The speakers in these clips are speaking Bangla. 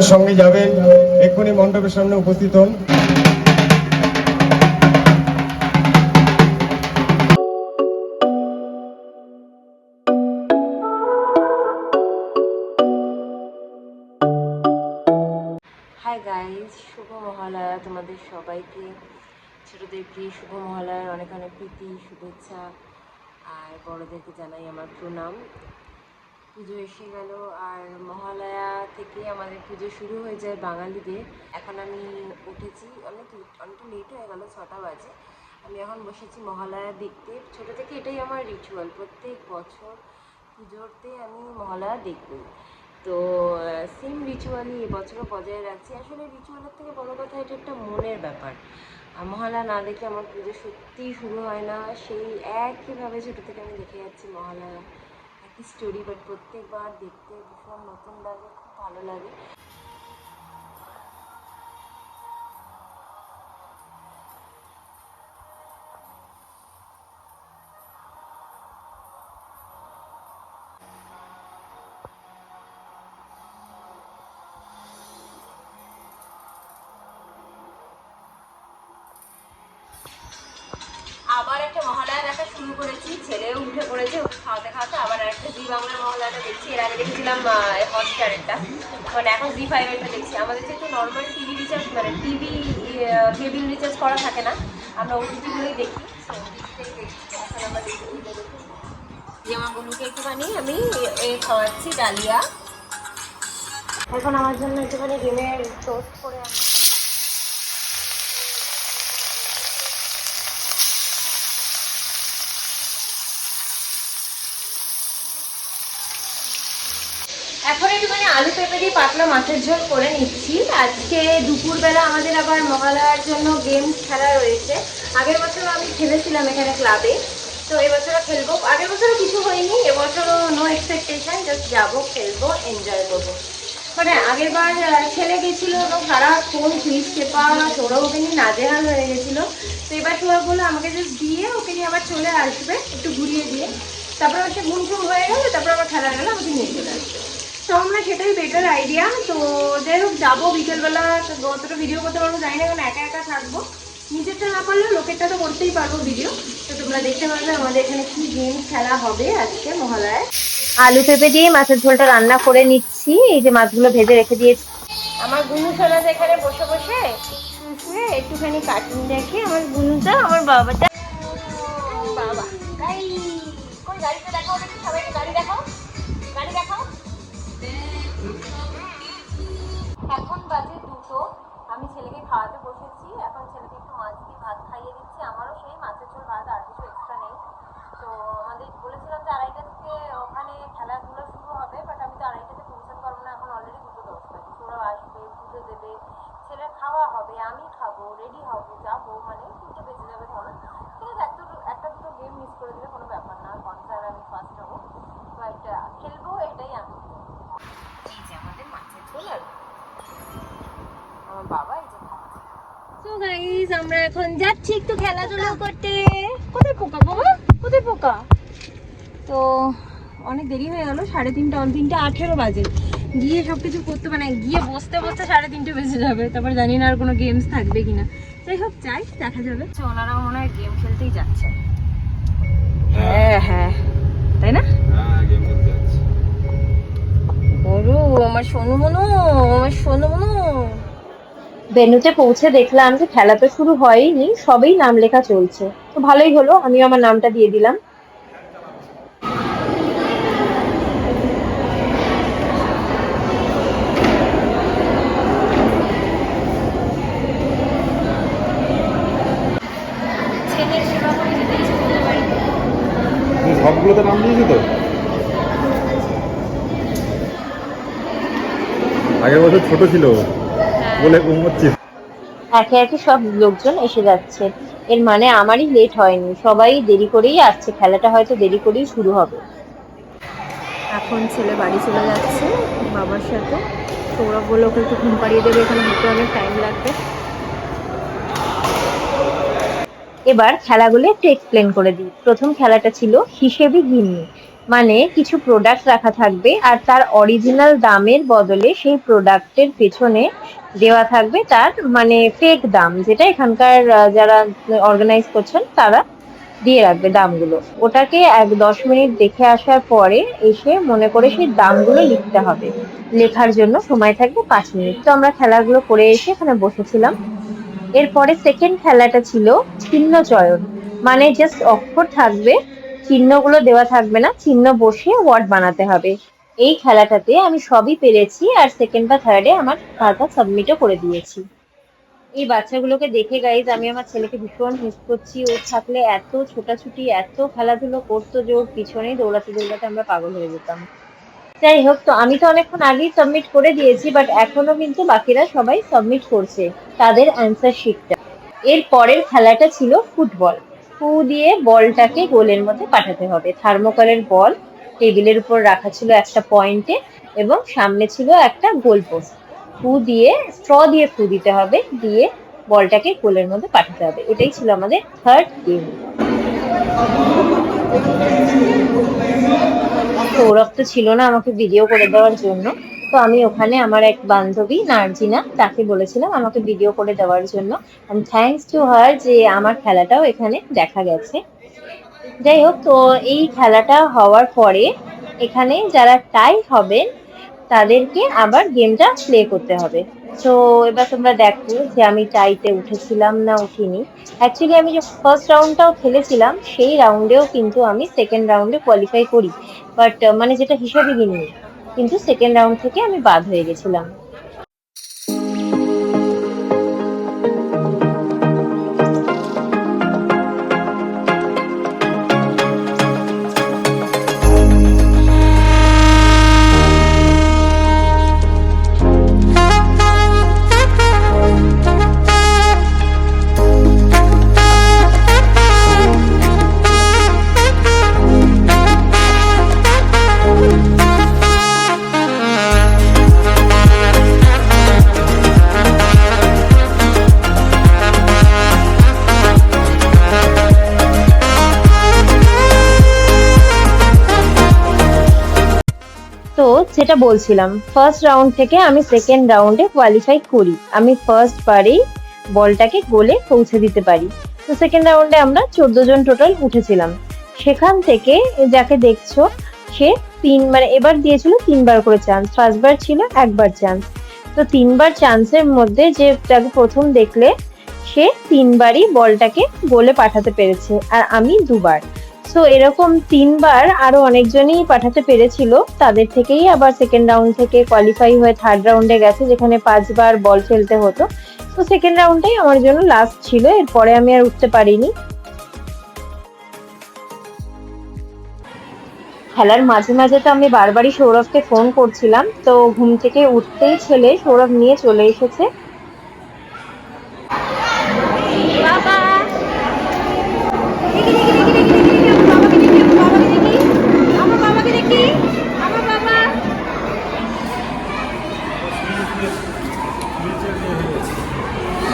আমাদের সঙ্গে যাবেন, এক্ষুনি মণ্ডপের সামনে উপস্থিত হন। হাই গাইজ, শুভ মহালয়া তোমাদের সবাইকে। ছোটোদেরকে শুভ মহালয়ার অনেক অনেক প্রীতি শুভেচ্ছা, আর বড়োদেরকে জানাই আমার প্রণাম। পুজো এসে গেল, আর মহালয়া থেকে আমাদের পুজো শুরু হয়ে যায় বাঙালিদের। এখন আমি উঠেছি অনেকটা লেট হয়ে গেল, 6টা বাজে। আমি এখন বসেছি মহালয়া দেখতে। ছোটো থেকে এটাই আমার রিচুয়াল, প্রত্যেক বছর পুজোতে আমি মহালয়া দেখবই। তো সেম রিচুয়ালই এবছরও বজায় রাখছি। আসলে রিচুয়ালের থেকে বড় কথা, এটা একটা মনের ব্যাপার। মহালয়া না দেখে আমার পুজো সত্যিই শুরু হয় না। সেই একইভাবে ছোটো থেকে আমি দেখে যাচ্ছি মহালয়া, একই স্টোরি, বাট প্রত্যেকবার দেখতে ভীষণ নতুন লাগে, খুব ভালো লাগে। আবার একটা মহালয়া দেখা শুরু করেছি, ছেলেও উঠে পড়েছে, ওকে খাওয়াতে খাওয়াতে আবার একটা জি বাংলার মহালয়াটা দেখছি। এর আগে দেখেছিলাম হটস্টারেরটা, মানে এখন জি5-এরটা দেখছি। আমাদের যেহেতু নর্মাল টিভি রিচার্জ, মানে টিভি কেবিল রিচার্জ করা থাকে না, আমরা ওটিটিগুলোই দেখি। এখন আমরা দেখি, যেমন বলুকে একটুখানি আমি খাওয়াচ্ছি ডালিয়া। এখন আমার জন্য একটুখানি ডিমের টোস্ট করে আনি। এখন একটুখানি আলু পেঁপে দিয়ে পাতলা মাছের ঝোল করে নিচ্ছি। আজকে দুপুরবেলা আমাদের আবার মহালয়ার জন্য গেমস খেলা রয়েছে। আগের বছর আমি খেলেছিলাম এখানে ক্লাবে, তো এবছরও খেলবো। আগের বছরও কিছু হয়নি, এবছরও নো এক্সপেকটেশন, জাস্ট যাবো, খেলবো, এনজয় করবো। মানে আগের বার ছেলে গেছিলো এবং সারাক্ষণ সুইচ চেপা, সৌরভ ওকে নিয়ে নাজেহাল হয়ে গেছিলো। তো এবার সৌরভ বললো আমাকে জাস্ট দিয়ে ওকে নিয়ে আবার চলে আসবে, একটু ঘুরিয়ে দিয়ে। তারপর সে ঘুম হয়ে গেলো, তারপর আবার খেলা গেলো, আমাকে নিয়ে চলে আসবে। তো আমরা সেটাই বেটার আইডিয়া। তো যাই হোক, যাবো বিকেলবেলা। অতটা ভিডিও করতে পারবো জানি না, কারণ একা একা থাকবো। নিজেরটা না পারলেও লোকেরটা তো করতেই পারবো ভিডিও। তো তোমরা দেখতে পারবে আমাদের এখানে কি গেম খেলা হবে আজকে মহালয়ায়। আলু পেঁপে দিয়ে মাছের ঝোলটা রান্না করে নিচ্ছি। এই যে মাছগুলো ভেজে রেখে দিয়েছি। আমার গুনু সোনা এখানে বসে বসে শুয়ে একটুখানি কার্টুন দেখে। আমার গুনুটা, আমার বাবাটা। বাবা গাড়ি, কই গাড়িটা দেখাও দেখি, সবাইকে গাড়ি দেখাও, গাড়ি দেখাও। এখন বাজে 2টো, আমি ছেলেকে খাওয়াতে বসেছি। এখন ছেলেকে একটু মাছ দিয়ে ভাত খাইয়ে দিচ্ছি। আমারও সেই মাছের ঝোল ভাত, আর কিছু এক্সট্রা নেই। তো আমাদের বলেছিলাম যে 2:30টা থেকে ওখানে খেলাধুলো শুরু হবে, বাট আমি তো 2:30টাতে পৌঁছাতে পারবো না। এখন অলরেডি 2:10 বাজে। ওরা আসবে, পুজো দেবে, ছেলের খাওয়া হবে, আমি খাবো, রেডি হবো, যাবো, মানে 2টো বেজে যাবে ধরো। ঠিক আছে, একটা দুটো গেম মিস করে দিলে কোনো ব্যাপার না, কনসার্ট আমি ফার্স্ট হবো, বাট খেলবো, এটাই আমি। এই যে আমাদের মাছের ঝোল আর আমার বাবা এই যে খাচ্ছে। তো গাইস, আমরা এখন যাচ্ছি একটু খেলাধুলা করতে। কোথায় পোকা বাবা, কোথায় পোকা? তো অনেক দেরি হয়ে গেল, 3:30, 3:18 বাজে। গিয়ে সবকিছু করতে, মানে গিয়ে বসতে বসতে 3:30 বেজে যাবে। তারপর জানি না আর কোনো গেমস থাকবে কিনা। যাই হোক, যাই, দেখা যাবে। ওনারাও মনে হয় গেম খেলতেই যাচ্ছে। হ্যাঁ হ্যাঁ, তাই না? বড় আমার সোনু মনু, আমার সোনু মনু। ভেন্যুতে পৌঁছে দেখলাম যে খেলা তো শুরু হয়নি, সবেই নাম লেখা চলছে। তো ভালোই হলো, আমি আমার নামটা দিয়ে দিলাম। সবগুলোতে নাম দিয়েছি তো। আগের বছর ছোট ছিল বলে ঘুমোচ্ছি। একে একে সব লোকজন এসে যাচ্ছে, এর মানে আমারই লেট হয়নি, সবাই দেরি করেই আসছে। খেলাটা হয়তো দেরি করেই শুরু হবে। এখন ছেলে বাড়ি চলে যাচ্ছে বাবার সাথে। সৌরভ বলে ওকে একটু ঘুম পাড়িয়ে দেবে, এখানে হতে অনেক টাইম লাগবে। এবার খেলাগুলো একটু এক্সপ্লেন করে দিই। প্রথম খেলাটা ছিল হিসেবি গিন্নি। মানে কিছু প্রোডাক্ট রাখা থাকবে আর তার অরিজিনাল দামের বদলে সেই প্রোডাক্টের পেছনে দেওয়া থাকবে তার মানে ফেক দাম, যেটা এখানকার যারা অর্গানাইজ করছেন তারা দিয়ে রাখবে দামগুলো। ওটাকে 10 মিনিট দেখে আসার পরে এসে মনে করে সেই দামগুলো লিখতে হবে। লেখার জন্য সময় থাকবে 5 মিনিট। তো আমরা খেলাগুলো করে এসে এখানে বসেছিলাম। এরপরে সেকেন্ড খেলাটা ছিল চিহ্ন চয়ন, মানে জাস্ট অক্ষর থাকবে, চিহ্নগুলো দেওয়া থাকবে না, চিহ্ন বসিয়ে ওয়ার্ড বানাতে হবে। এই খেলাটাতে আমি সবই পেরেছি আর সেকেন্ড বা থার্ডে আমার খাতা সাবমিটও করে দিয়েছি। এই বাচ্চাগুলোকে দেখে গাইজ আমি আমার ছেলেকে ভীষণ মিস করছি। ও থাকলে এত ছোটাছুটি এত খেলাধুলো করতো যে ওর পিছনেই দৌড়াতে দৌড়াতে আমরা পাগল হয়ে যেতাম। যাই হোক, তো আমি তো অনেকক্ষণ আগেই সাবমিট করে দিয়েছি, বাট এখনো কিন্তু বাকিরা সবাই সাবমিট করছে তাদের অ্যান্সার শিটটা। এর পরের খেলাটা ছিল ফুটবল। ফু দিয়ে বলটাকে গোলের মধ্যে পাঠাতে হবে। থার্মোকলের বল টেবিলের উপর রাখা ছিল একটা পয়েন্টে এবং সামনে ছিল একটা গোল পোস্ট। ফু দিয়ে স্ট্র দিয়ে ফু দিতে হবে, দিয়ে বলটাকে গোলের মধ্যে পাঠাতে হবে। এটাই ছিল আমাদের থার্ড গেম। সৌরভ তো ছিল না আমাকে ভিডিও করে দেওয়ার জন্য, তো আমি ওখানে আমার এক বান্ধবী নার্জিনা তাকে বলেছিলাম আমাকে ভিডিও করে দেওয়ার জন্য। এন্ড থ্যাঙ্কস টু হার যে আমার খেলাটাও এখানে দেখা গেছে। যাই হোক, তো এই খেলাটা হওয়ার পরে এখানে যারা টাই হবেন তাদেরকে আবার গেমটা প্লে করতে হবে। তো এবার তোমরা দেখো যে আমি টাইতে উঠেছিলাম না উঠিনি। অ্যাকচুয়ালি আমি যে ফার্স্ট রাউন্ডটাও খেলেছিলাম সেই রাউন্ডেও কিন্তু আমি সেকেন্ড রাউন্ডে কোয়ালিফাই করি, বাট মানে যেটা হিসাবে গিনি, কিন্তু সেকেন্ড রাউন্ড থেকে আমি বাদ হয়ে গেছিলাম। তো যেটা বলছিলাম, ফার্স্ট রাউন্ড থেকে আমি সেকেন্ড রাউন্ডে কোয়ালিফাই করি। আমি ফার্স্ট বারেই বলটাকে গোলে পৌঁছে দিতে পারি। তো সেকেন্ড রাউন্ডে আমরা 14 জন টোটাল উঠেছিলাম। সেখান থেকে যাকে দেখছো সে মানে এবার দিয়েছিল 3বার করে চান্স, ফার্স্ট বার ছিল 1বার চান্স। তো 3বার চান্সের মধ্যে যে যাকে প্রথম দেখলে সে 3বারই বলটাকে গোলে পাঠাতে পেরেছে আর আমি 2বার। সো এরকম 3বার আরো অনেকজনই পাঠাতে পেরেছিল, তাদের থেকেই আবার সেকেন্ড রাউন্ড থেকে কোয়ালিফাই হয়ে থার্ড রাউন্ডে গেছে যেখানে 5বার বল ফেলতে হতো। তো সেকেন্ড রাউন্ডটাই আমার জন্য লাস্ট ছিল, এরপরে আমি আর উঠতে পারিনি। খেলার মাঝে মাঝে তো আমি বারবারই সৌরভকে ফোন করছিলাম, তো ঘুম থেকে উঠতেই ছেলে সৌরভ নিয়ে চলে এসেছে। বাবা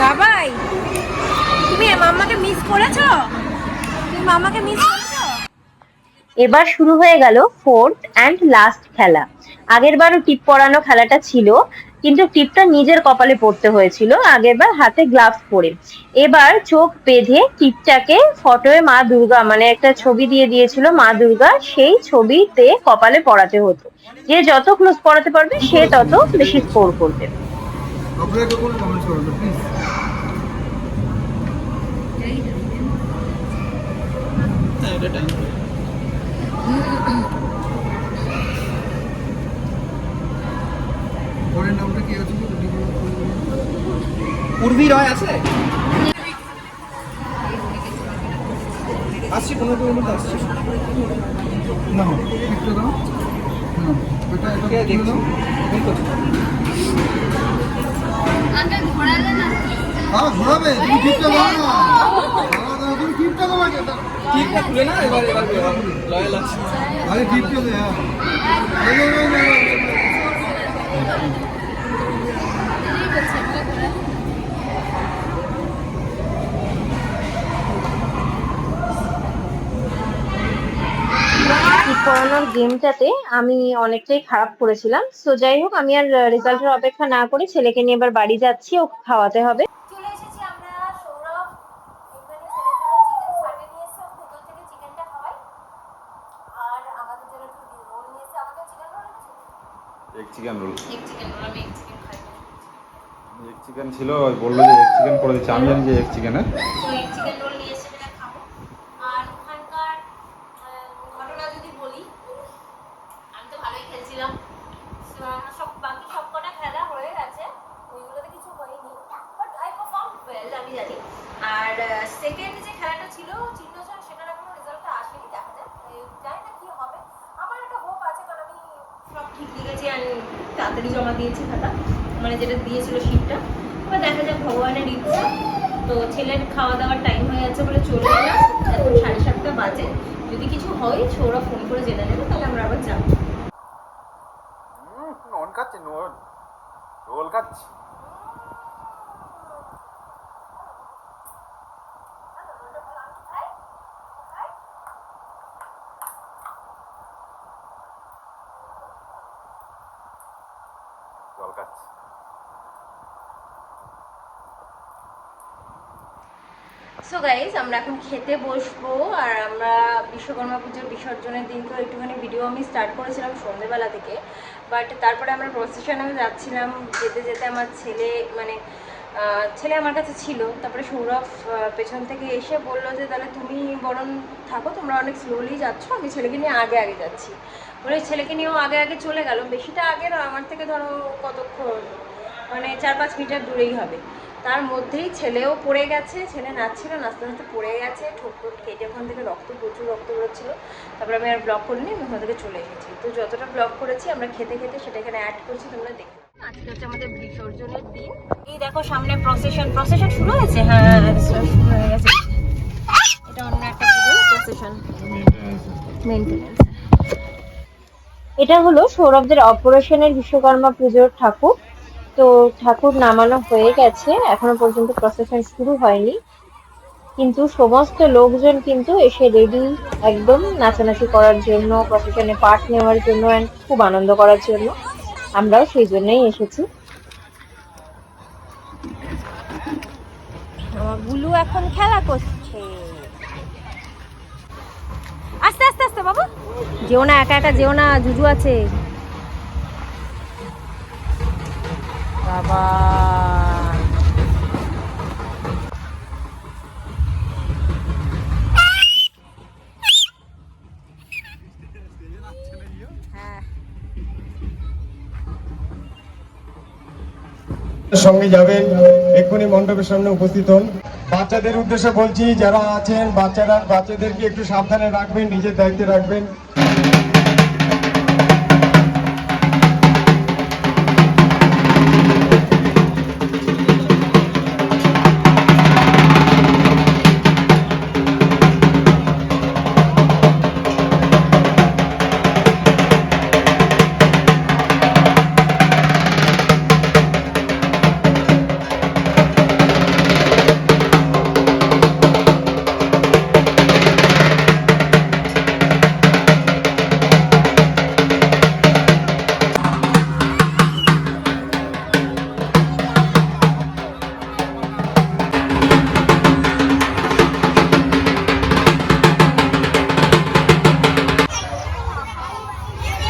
বাবাই, তুমি মাম্মাকে মিস করেছো? তুমি মাম্মাকে মিস করেছো? এবার শুরু হয়ে গেল ফোর্থ অ্যান্ড লাস্ট খেলা। আগের বারও টিপ পরানো খেলাটা ছিল, কিন্তু টিপটা নিজের কপালে পড়তে হয়েছিল আগেরবার হাতে গ্লাভস পরে। এবার চোখ বেঁধে টিপটাকে ফটোয়ে মা দুর্গা মানে একটা ছবি দিয়ে দিয়েছিল মা দুর্গা, সেই ছবিতে কপালে পরাতে হতো। যে যত ক্লোজ পরাতে পারবে সে তত বেশি স্কোর করবে। পূর্বী রয় আছে, আসছি 15 মিনিট আসছি না একটু দাও এটা দেখছি হ্যাঁ ঘোরাবে, তুমি ঠিকটা দাও না, তুমি ঠিকটা দাও, ঠিকটা খুলে না, এবার লয়াল আছে, আরে ঠিকটা দে। টিপ পরানো আমার গেমটাতে আমি অনেকটাই খারাপ করেছিলাম। সো যাই হোক, আমি আর রেজাল্টের অপেক্ষা না করে ছেলেকে নিয়ে এবার বাড়ি যাচ্ছি, ওকে খাওয়াতে হবে। চলে এসেছি আমরা। সৌরভ এখানে ছেলের জন্য চিকেন সাটে নিয়ে এসে ভেতর থেকে চিকেনটা খাওয়াই, আর আমাদের জন্য একটু রোল নিয়ে এসে। আমাদের চিকেন রোল আছে, এগ চিকেন রোল। এক চিকেন রোল, আমি এক চিকেন খাই। এগ চিকেন ছিল, বললো যে এগ চিকেন করে দিচ্ছে। আমি জানি যে এগ চিকেন। হ্যাঁ, তো এক চিকেন রোল নিয়ে এসে যেটা খাবো। আর ওখানকার ঘটনা যদি বলি, আমি তো ভালোই খেলছিলাম, সব বাকি সব কটা খেলা হয়ে গেছে, ওইগুলোতে কিছু হয়নি, বাট আই পারফর্ম ওয়েল, আমি জানি। আর সেকেন্ড যে খেলাটা ছিল চিহ্নজন, সেটার এখনো রেজাল্টটা আসেনি, দেখা যাক, জানি না কি হবে। আমার একটা হোপ আছে, কারণ আমি সব ঠিক লিখেছি আর তাড়াতাড়ি জমা দিয়েছি খাতা, মানে যেটা দিয়েছিল শীটটা। এবার দেখা যাক ভগবানের ইচ্ছা। তো ছেলের খাওয়া দাওয়ার টাইম হয়ে যাচ্ছে বলে চলে এলাম, এখন 7:30 বাজে। যদি কিছু হয় সৌরভ ফোন করে জেনে নেবে, তাহলে আমরা আবার যাবো। নন খাচ্ছে, রোল খাচ্ছি। জল খাচ্ছি। সো গাইজ, আমরা এখন খেতে বসবো। আর আমরা বিশ্বকর্মা পুজোর বিসর্জনের দিনকে একটুখানি ভিডিও আমি স্টার্ট করেছিলাম সন্ধ্যেবেলা থেকে, বাট তারপরে আমরা প্রসেশনে যাচ্ছিলাম, যেতে যেতে আমার ছেলে আমার কাছে ছিল। তারপরে সৌরভ পেছন থেকে এসে বললো যে তাহলে তুমি বরং থাকো, তোমরা অনেক স্লোলি যাচ্ছ, আমি ছেলেকে নিয়ে আগে আগে যাচ্ছি বলে ছেলেকে নিয়েও আগে আগে চলে গেল। বেশিটা আগে না, আমার থেকে ধরো কতক্ষণ, মানে 4-5 মিটার দূরেই হবে। তার মধ্যেই ছেলেও পড়ে গেছে, ছেলে নাচছিল, নাচতে নাচতে পড়ে গেছে, ঠোঁট কেটে ওখান থেকে প্রচুর রক্ত বেরোচ্ছিলো। তারপরে আমি আর ব্লগ করিনি, আমি ওখান থেকে চলে এসেছি। তো যতটা ব্লগ করেছি আমরা খেতে খেতে সেটা এখানে অ্যাড করছি, তোমরা দেখো। আজকে হচ্ছে আমাদের বিসর্জনের দিন। এই দেখো সামনে প্রসেশন শুরু হয়েছে। হ্যাঁ, শুরু হয়ে গেছে। এটা অন্য একটা প্রসেশন, মেইনটেনেন্স। এটা হলো সৌরভদের অপারেশনের বিশ্বকর্মা পুজোর ঠাকুর। তো ঠাকুর নামানো হয়ে গেছে, এখনো পর্যন্ত প্রসেশন শুরু হয়নি, কিন্তু সমস্ত লোকজন কিন্তু এসে রেডি একদম নাচানাচি করার জন্য, প্রসেশনে পার্ট নেওয়ার জন্য, অ্যান্ড খুব আনন্দ করার জন্য। আমরাও সেই জন্যই এসেছি। আমার বুলু এখন খেলা করছে। আস্তে আস্তে আস্তে বাবা, যেও না, একা একা যেও না, জুজু আছে বাবা। সঙ্গে যাবেন, এক্ষুনি মণ্ডপের সামনে উপস্থিত হন। বাচ্চাদের উদ্দেশ্যে বলছি, যারা আছেন বাচ্চাদেরকে একটু সাবধানে রাখবেন, নিজের দায়িত্বে রাখবেন।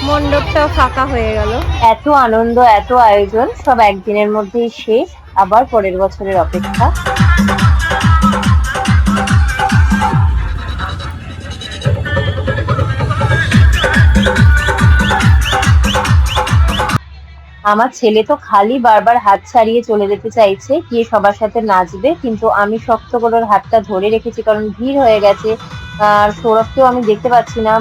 মণ্ডপটাও ফাঁকা হয়ে গেল। এত আনন্দ, এত আয়োজন, সব একদিনের মধ্যেই শেষ, আবার পরের বছরের অপেক্ষা। আমার ছেলে তো খালি বারবার হাত ছাড়িয়ে চলে যেতে চাইছে, গিয়ে সবার সাথে নাচবে, কিন্তু আমি শক্ত করে ওর হাতটা ধরে রেখেছি, কারণ ভিড় হয়ে গেছে। আর সৌরভকেও আমি দেখতে পাচ্ছি না।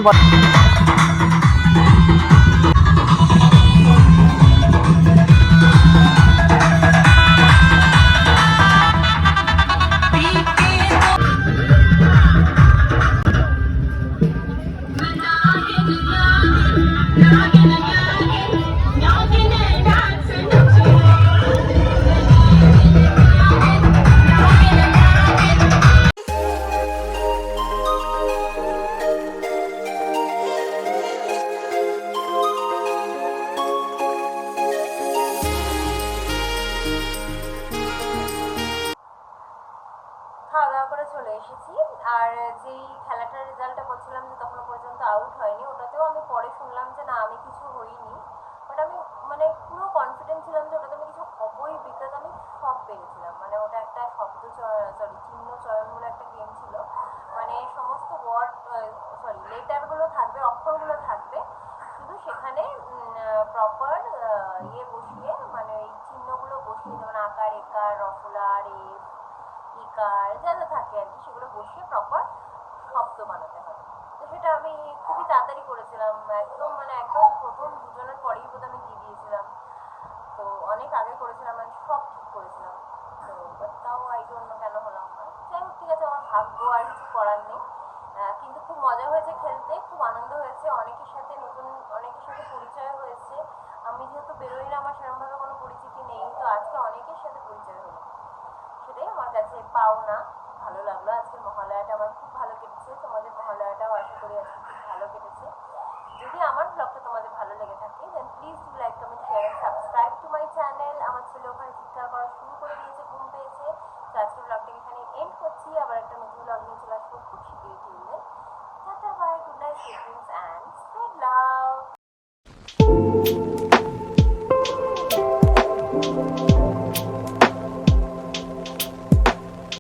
চলে এসেছি। আর যেই খেলাটার রেজাল্টটা বলছিলাম যে তখনও পর্যন্ত আউট হয়নি, ওটাতেও আমি পরে শুনলাম যে না আমি কিছু হইনি। বাট আমি মানে পুরো কনফিডেন্ট ছিলাম যে ওটাতে আমি কিছু হবই, বিকজ আমি সব পেরেছিলাম। মানে ওটা একটা শব্দ সরি চিহ্ন চয়ন বলে একটা গেম ছিল। মানে সমস্ত ওয়ার্ড সরি লেটারগুলো থাকবে, অক্ষরগুলো থাকবে, শুধু সেখানে প্রপার ইয়ে বসিয়ে মানে এই চিহ্নগুলো বসিয়ে, যেমন আকার একার রফলার এফ ইকার যা যা থাকে আর কি, সেগুলো বসিয়ে প্রপার শব্দ বানাতে হবে। তো সেটা আমি খুবই তাড়াতাড়ি করেছিলাম, একদম মানে একদম প্রথম দুজনের পরেই বোধ আমি দিয়ে দিয়েছিলাম। তো অনেক আগে করেছিলাম, মানে সব ঠিক করেছিলাম। তো বাট তাও আই ডোন্ট নো কেন হলাম না। যাই হোক, ঠিক আছে, আমার ভাগ্য, আর কিছু করার নেই। কিন্তু খুব মজা হয়েছে খেলতে, খুব আনন্দ হয়েছে, অনেকের সাথে নতুন অনেকের সাথে পরিচয় হয়েছে। আমি যেহেতু বেরোই না, আমার সেরকমভাবে কোনো পরিচিতি নেই, তো আজকে অনেকের সাথে পরিচয় হলো, সেটাই আমার কাছে পাওনা। ভালো লাগলো। আজকের মহালয়াটা আমার খুব ভালো কেটেছে, তোমাদের মহালয়াটাও আশা করি আজকে খুব ভালো কেটেছে। যদি আমার ব্লগটা তোমাদের ভালো লেগে থাকে then please do like comment share and subscribe to my channel. আমার ছেলে ওখানে চিৎকার করা শুরু করে দিয়েছে, ঘুম পেয়েছে। তো আজকের ব্লগটাকে এখানে এন্ড করছি, আবার একটা নতুন ব্লগ নিয়ে চলে আসবো খুব শীঘ্রই। Tata bye, good night, and spread love.